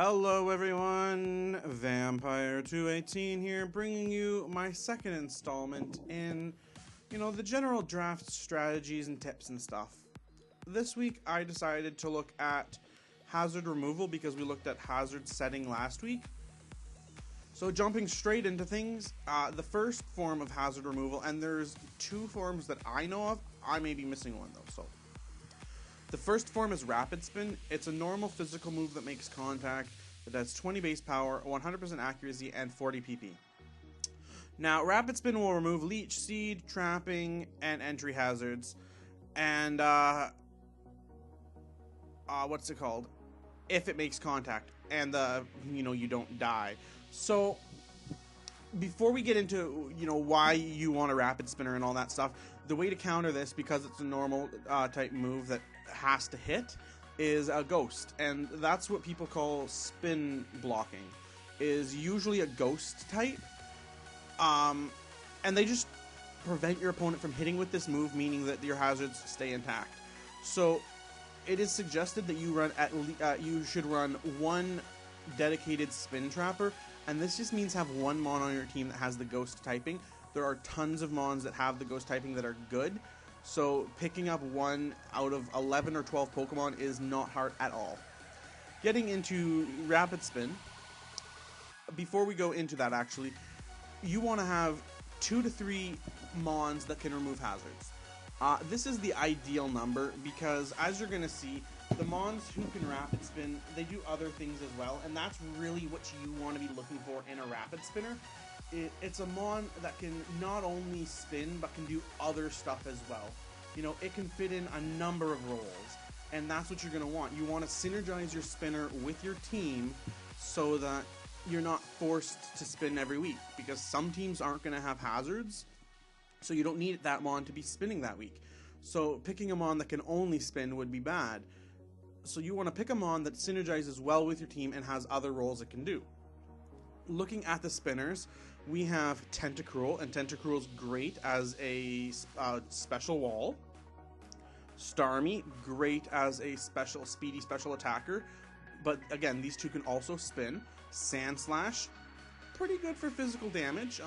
Hello everyone, Vampire218 here, bringing you my second installment in, the general draft strategies and tips and stuff. This week I decided to look at hazard removal because we looked at hazard setting last week. So jumping straight into things, the first form of hazard removal, and there's two forms that I know of, I may be missing one though, so. The first form is Rapid Spin. It's a normal physical move that makes contact, that has 20 base power, 100% accuracy, and 40 PP. Now, Rapid Spin will remove Leech Seed, Trapping, and Entry hazards, and, what's it called? If it makes contact, and, you don't die. So, before we get into, why you want a Rapid Spinner and all that stuff, the way to counter this, because it's a normal type move that has to hit, is a Ghost. And that's what people call spin blocking, is usually a Ghost type. And they just prevent your opponent from hitting with this move, meaning that your hazards stay intact. So it is suggested that you run you should run one dedicated spin trapper, and this just means have one mon on your team that has the Ghost typing. There are tons of mons that have the Ghost typing that are good, so picking up one out of 11 or 12 Pokemon is not hard at all. Getting into Rapid Spin, before we go into that actually, you want to have 2 to 3 mons that can remove hazards. This is the ideal number because, as you're going to see, the mons who can Rapid Spin, they do other things as well, and that's really what you want to be looking for in a Rapid Spinner. It's a mon that can not only spin, but can do other stuff as well. It can fit in a number of roles, and that's what you're going to want. You want to synergize your spinner with your team so that you're not forced to spin every week, because some teams aren't going to have hazards, so you don't need that mon to be spinning that week. So picking a mon that can only spin would be bad. So you want to pick a mon that synergizes well with your team and has other roles it can do. Looking at the spinners, we have Tentacruel, and Tentacruel's great as a special wall. Starmie, great as a speedy special attacker, but again, these two can also spin. Sandslash, pretty good for physical damage.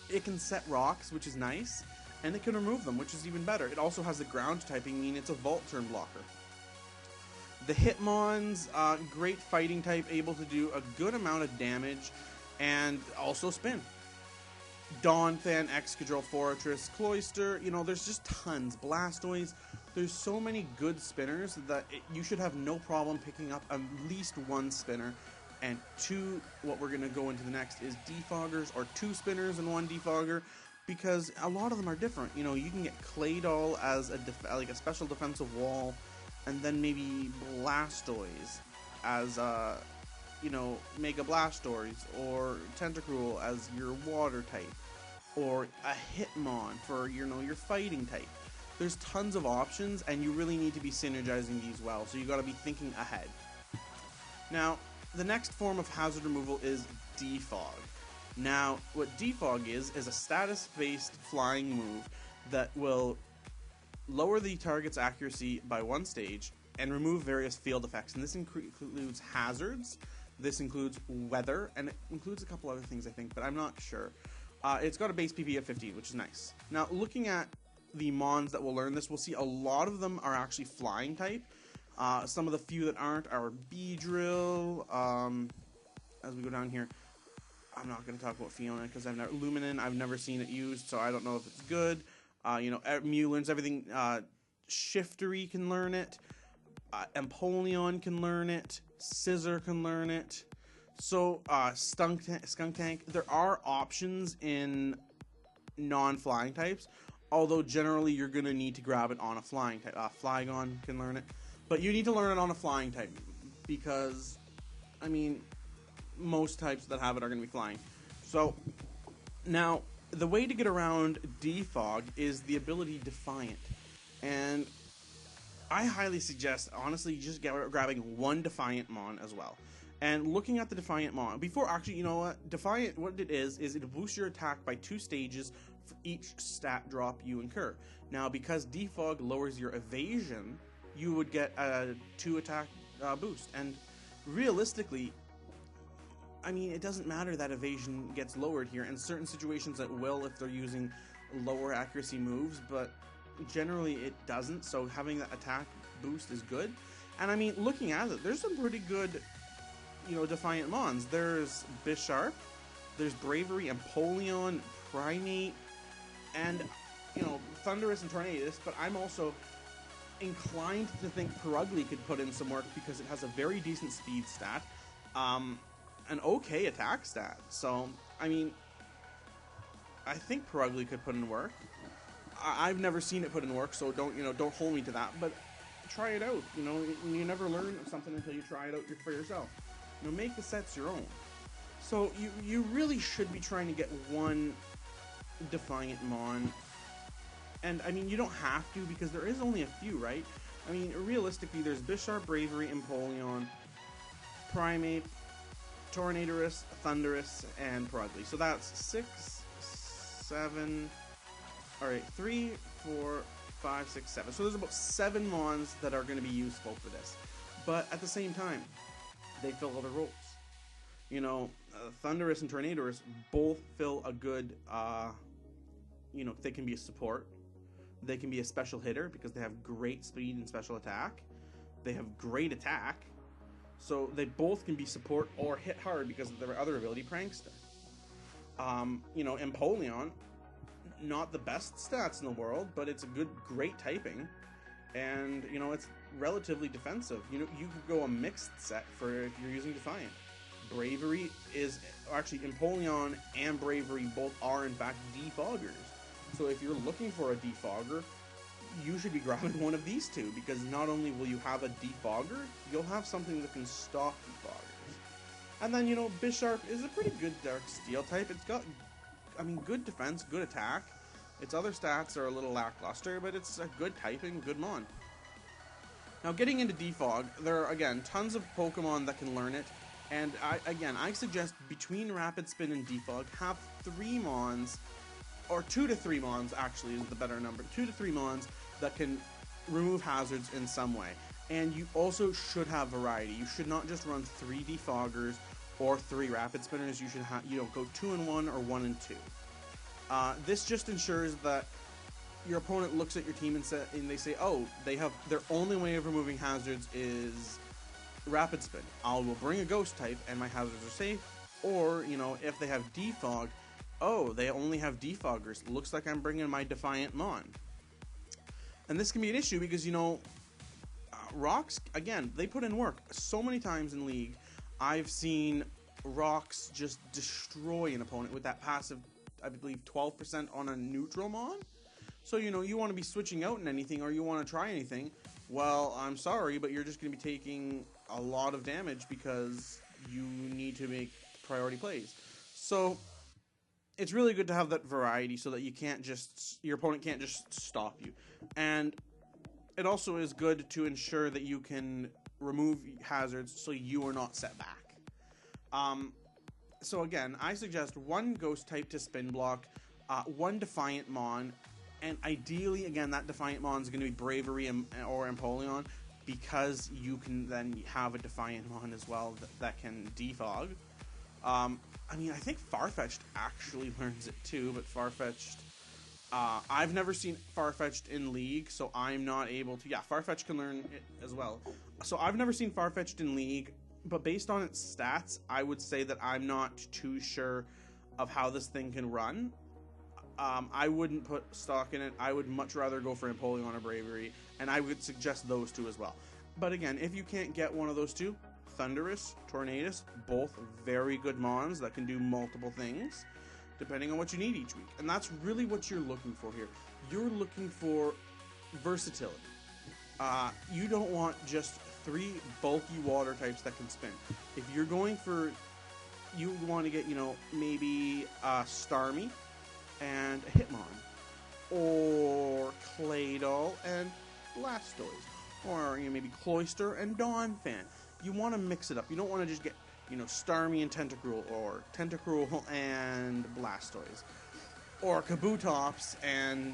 It can set rocks, which is nice, and it can remove them, which is even better. It also has the ground typing, meaning it's a Volt turn blocker. The Hitmons, great fighting type, able to do a good amount of damage, and also spin. Donphan, Excadrill, Forretress, Cloyster, there's just tons. Blastoise, there's so many good spinners that you should have no problem picking up at least one spinner. And two, what we're going to go into the next is Defoggers, or 2 spinners and 1 Defogger, because a lot of them are different. You can get Claydol as a special defensive wall, and then maybe Blastoise as Mega Blastoise, or Tentacruel as your water type, or a Hitmon for your fighting type. There's tons of options, and you really need to be synergizing these well, so you got to be thinking ahead. Now, the next form of hazard removal is Defog. Now, what Defog is a status-based flying move that will lower the target's accuracy by 1 stage and remove various field effects, and this includes hazards, this includes weather, and it includes a couple other things I think, but I'm not sure. It's got a base PP of 15, which is nice. Now, looking at the mons that will learn this, we'll see a lot of them are actually flying type. Some of the few that aren't are Beedrill. As we go down here, I'm not going to talk about Fiona because Luminin, I've never seen it used, so I don't know if it's good. Mew learns everything. Shiftery can learn it. Empoleon can learn it. Scissor can learn it. So, Skuntank, there are options in non-flying types, although generally you're going to need to grab it on a flying type. Flygon can learn it, but you need to learn it on a flying type, because, most types that have it are going to be flying. So, now, the way to get around Defog is the ability Defiant, and I highly suggest, honestly, just grabbing 1 Defiant Mon as well. And looking at the Defiant Mon, Defiant, what it is it boosts your attack by 2 stages for each stat drop you incur. Now, because Defog lowers your evasion, you would get a 2 attack boost. And realistically, I mean, it doesn't matter that evasion gets lowered here. In certain situations it will if they're using lower accuracy moves, but generally it doesn't, so having that attack boost is good. And I mean, looking at it, there's some pretty good, you know, Defiant Mons. There's Bisharp, there's Bravery, Empoleon, Primate, and, you know, Thundurus and Tornadus, but I'm also inclined to think Purugly could put in some work because it has a very decent speed stat, an okay attack stat. So, I mean, I think Purugly could put in work. I've never seen it put in work, so don't hold me to that, but try it out. You know, you never learn something until you try it out for yourself. You know, make the sets your own. So you really should be trying to get one Defiant Mon. And, I mean, you don't have to because there is only a few, right? I mean, realistically, there's Bisharp, Bravery, Empoleon, Primate, Tornadorus, Thundurus, and Purugly. So that's 6, 7... Alright, 3, 4, 5, 6, 7. So there's about 7 Mons that are going to be useful for this. But at the same time, they fill other roles. You know, Thundurus and Tornadorus both fill a good, you know, they can be a support. They can be a special hitter because they have great speed and special attack. They have great attack. So they both can be support or hit hard because of their other ability, Prankster. You know, Empoleon, not the best stats in the world, but it's a great typing. And, you know, it's relatively defensive. You know, you could go a mixed set for if you're using Defiant. Bravery is, actually, Empoleon and Bravery both are, in fact, defoggers. So if you're looking for a defogger, you should be grabbing one of these two, because not only will you have a defogger, you'll have something that can stop defoggers. And then, you know, Bisharp is a pretty good Dark Steel type. It's got, I mean, good defense, good attack. Its other stats are a little lackluster, but it's a good typing, good mon. Now, getting into Defog, there are, again, tons of Pokemon that can learn it. And, I suggest between Rapid Spin and Defog, have 3 Mons, or 2 to 3 Mons, actually, is the better number. 2 to 3 Mons that can remove hazards in some way. And you also should have variety. You should not just run 3 Defoggers or 3 Rapid Spinners. You should have, you know, go 2 and 1 or 1 and 2. This just ensures that your opponent looks at your team and they say, oh, they have their only way of removing hazards is Rapid Spin. I will bring a Ghost type and my hazards are safe. Or, you know, if they have Defog, oh, they only have Defoggers. Looks like I'm bringing my Defiant Mon. And this can be an issue because, you know, Rocks, again, they put in work. So many times in League, I've seen Rocks just destroy an opponent with that passive, I believe, 12% on a neutral Mon. So, you know, you want to be switching out in anything or you want to try anything, well, I'm sorry, but you're just going to be taking a lot of damage because you need to make priority plays. So, it's really good to have that variety so that you can't just, your opponent can't just stop you. And it also is good to ensure that you can remove hazards so you are not set back. So again, I suggest 1 Ghost type to spin block, 1 Defiant Mon, and ideally, again, that Defiant Mon is going to be Bravery or Empoleon, because you can then have a Defiant Mon as well that can defog. I mean, I think Farfetch'd actually learns it too, but Farfetch'd, I've never seen Farfetch'd in League, so I'm not able to. Yeah, Farfetch'd can learn it as well. So I've never seen Farfetch'd in League, but based on its stats, I would say that I'm not too sure of how this thing can run. I wouldn't put stock in it. I would much rather go for Empoleon or Bravery, and I would suggest those two as well. But again, if you can't get one of those two, Thundurus, Tornadus, both very good Mons that can do multiple things, depending on what you need each week. And that's really what you're looking for here. You're looking for versatility. You don't want just 3 bulky water types that can spin. If you're going for, you want to get, you know, maybe Starmie and a Hitmon, or Claydol and Blastoise, or, you know, maybe Cloyster and Donphan. You want to mix it up. You don't want to just get, you know, Starmie and Tentacruel, or Tentacruel and Blastoise, or Kabutops and,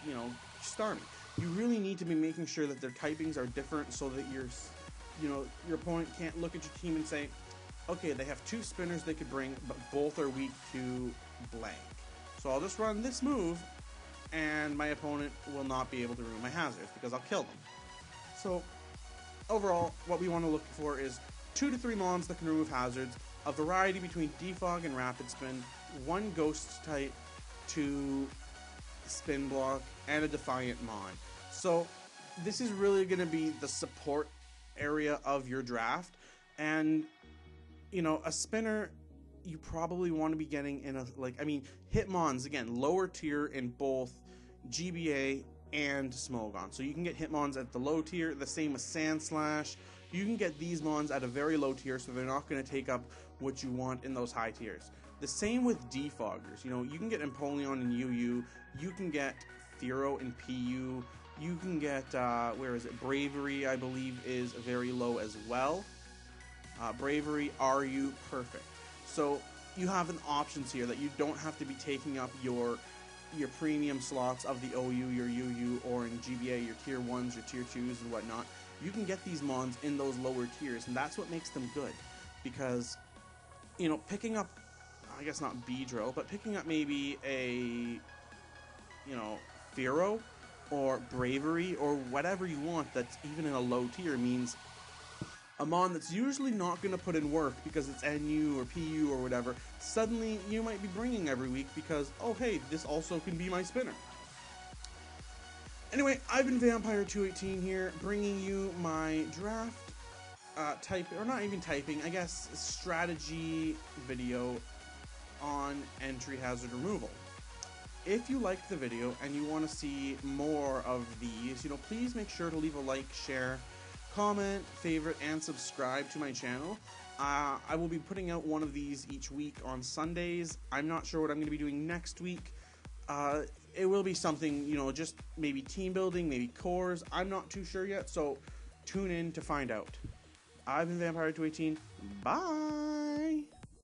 you know, Starmie. You really need to be making sure that their typings are different so that your opponent can't look at your team and say, okay, they have 2 spinners they could bring, but both are weak to blank. So I'll just run this move, and my opponent will not be able to remove my hazards because I'll kill them. So overall, what we want to look for is 2 to 3 mons that can remove hazards, a variety between defog and rapid spin, 1 ghost type, 2 spin block, and a defiant mon. So this is really going to be the support area of your draft, and a spinner you probably want to be getting in Hitmons, again, lower tier in both GBA and Smogon. So you can get Hitmons at the low tier, the same as Sandslash. You can get these mons at a very low tier, so they're not going to take up what you want in those high tiers. The same with defoggers. You can get Empoleon in UU, you can get Thero in PU, you can get, Bravery, I believe, is very low as well. Bravery, RU, perfect. So you have an options here that you don't have to be taking up your premium slots of the OU, your UU, or in GBA, your tier 1s, your tier 2s, and whatnot. You can get these mons in those lower tiers, and that's what makes them good. Because, picking up, I guess not Beedrill, but picking up maybe a, Thero, or Bravery, or whatever you want that's even in a low tier means a mon that's usually not going to put in work because it's NU or PU or whatever, suddenly you might be bringing every week because, oh hey, this also can be my spinner. Anyway, I've been Vampire218 here, bringing you my draft strategy video on entry hazard removal. If you liked the video and you want to see more of these, please make sure to leave a like, share, comment, favorite, and subscribe to my channel. I will be putting out one of these each week on Sundays. I'm not sure what I'm going to be doing next week. It will be something, just maybe team building, maybe cores. I'm not too sure yet, so tune in to find out. I've been Vampire218. Bye!